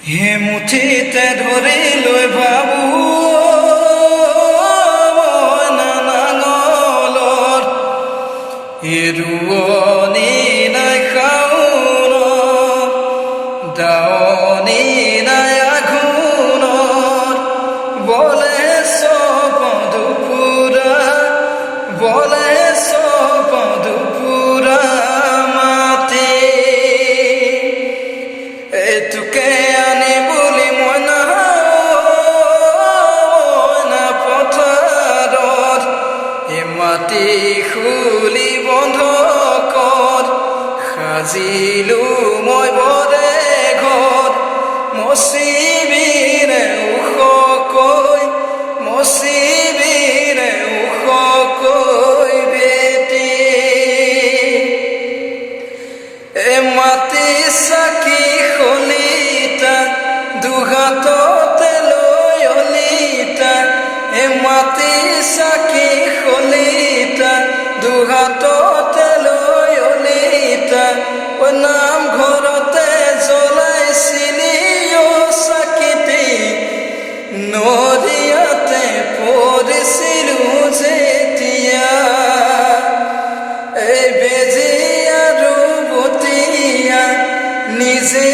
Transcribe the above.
হে মুঠিতে ধৰি লৈ ভাবো নাঙলৰ ৰোৱনী নাই শাওণ দাৱনী নাই আঘোণৰ বলে চব দুপুৰা বলে চব দুপুৰা মাটি এইটোকে আনি বুলি মই না পথাৰত এই মাটি খুলি বন্ধ কৰ সাজিলো মই বৰে ঘৰ মচিবিৰে ওখকৈ মচিবিৰে ওখকৈ বেটি মাটি চাকি খলিতা দুহাততে লৈ অলিতা মাটি চাকি খলিতা দুহাততে লৈ অলিতা নাম ঘৰতে জ্বলাইছিলি চাকিটি নদীয়াতে পৰিছিলো যেতিয়া এই বেজি আৰু বতিয়া নিজে